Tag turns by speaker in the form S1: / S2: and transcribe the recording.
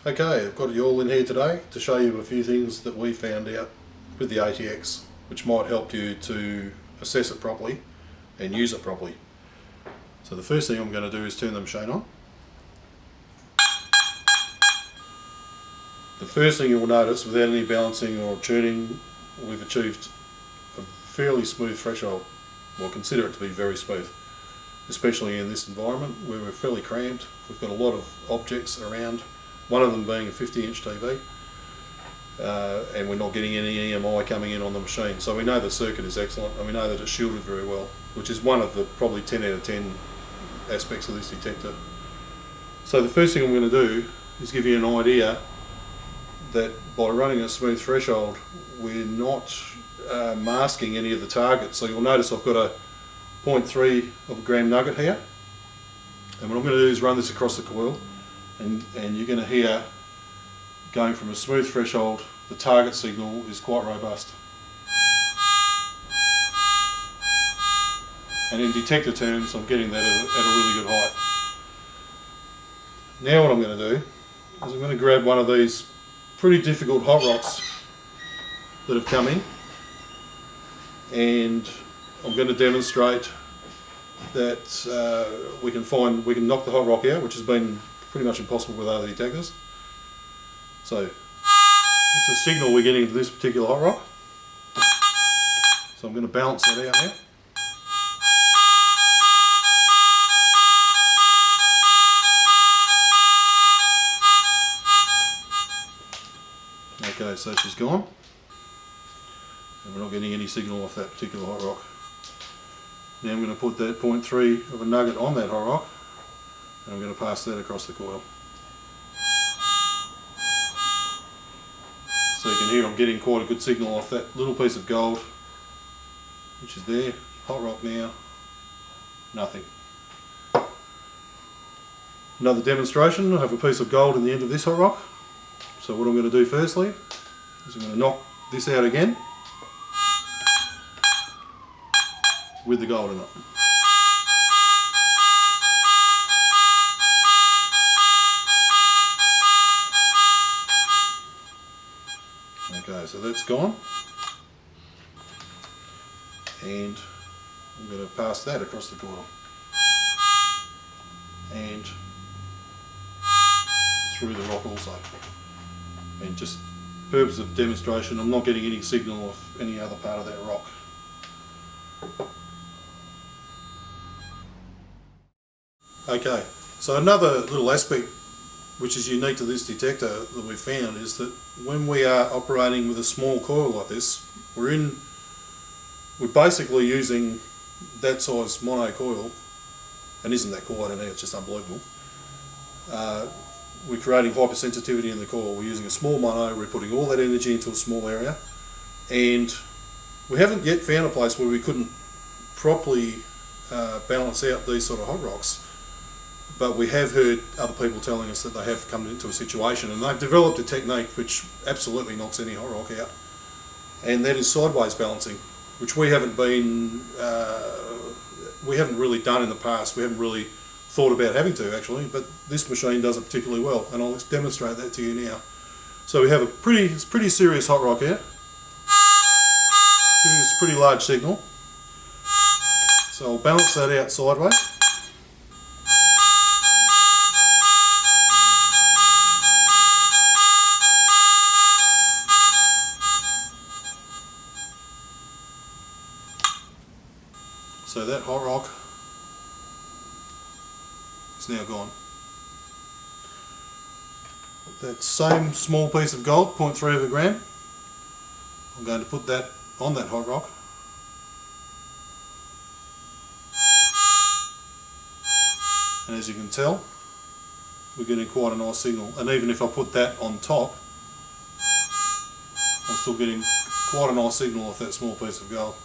S1: Okay, I've got you all in here today to show you a few things that we found out with the ATX which might help you to assess it properly and use it properly. So the first thing I'm going to do is turn the machine on. The first thing you will notice, without any balancing or tuning, we've achieved a fairly smooth threshold. Well, consider it to be very smooth, especially in this environment where we're fairly cramped. We've got a lot of objects around, one of them being a 50-inch TV, and we're not getting any EMI coming in on the machine. So we know the circuit is excellent, and we know that it's shielded very well, which is one of the probably 10 out of 10 aspects of this detector. So the first thing I'm going to do is give you an idea that by running a smooth threshold, we're not masking any of the targets. So you'll notice I've got a 0.3 of a gram nugget here, and what I'm going to do is run this across the coil, and you're going to hear, going from a smooth threshold, the target signal is quite robust. And in detector terms, I'm getting that at a really good height. Now what I'm going to do is I'm going to grab one of these pretty difficult hot rocks that have come in, and I'm going to demonstrate that we can knock the hot rock out, which has been pretty much impossible with other detectors. So it's a signal we're getting to this particular hot rock. So I'm going to balance that out now. Okay, so she's gone, and we're not getting any signal off that particular hot rock. Now I'm going to put that 0.3 of a nugget on that hot rock, and I'm going to pass that across the coil. So you can hear I'm getting quite a good signal off that little piece of gold, which is there. Hot rock now, nothing. Another demonstration, I have a piece of gold in the end of this hot rock. So what I'm going to do firstly is I'm going to knock this out again with the gold in it. Okay, so that's gone, and I'm going to pass that across the coil and through the rock also. And just purpose of demonstration, I'm not getting any signal of any other part of that rock. Okay, so another little aspect which is unique to this detector that we found is that when we are operating with a small coil like this, we're basically using that size mono coil, and isn't that cool? I don't know, it's just unbelievable. We're creating hypersensitivity in the coil. We're using a small mono, we're putting all that energy into a small area, and we haven't yet found a place where we couldn't properly balance out these sort of hot rocks. But we have heard other people telling us that they have come into a situation, and they've developed a technique which absolutely knocks any hot rock out, and that is sideways balancing, which we haven't really done in the past. We haven't really thought about having to, actually, but this machine does it particularly well, and I'll demonstrate that to you now. So we have a pretty serious hot rock here, giving us a pretty large signal. So I'll balance that out sideways. So that hot rock is now gone. That same small piece of gold, 0.3 of a gram, I'm going to put that on that hot rock. And as you can tell, we're getting quite a nice signal. And even if I put that on top, I'm still getting quite a nice signal off that small piece of gold.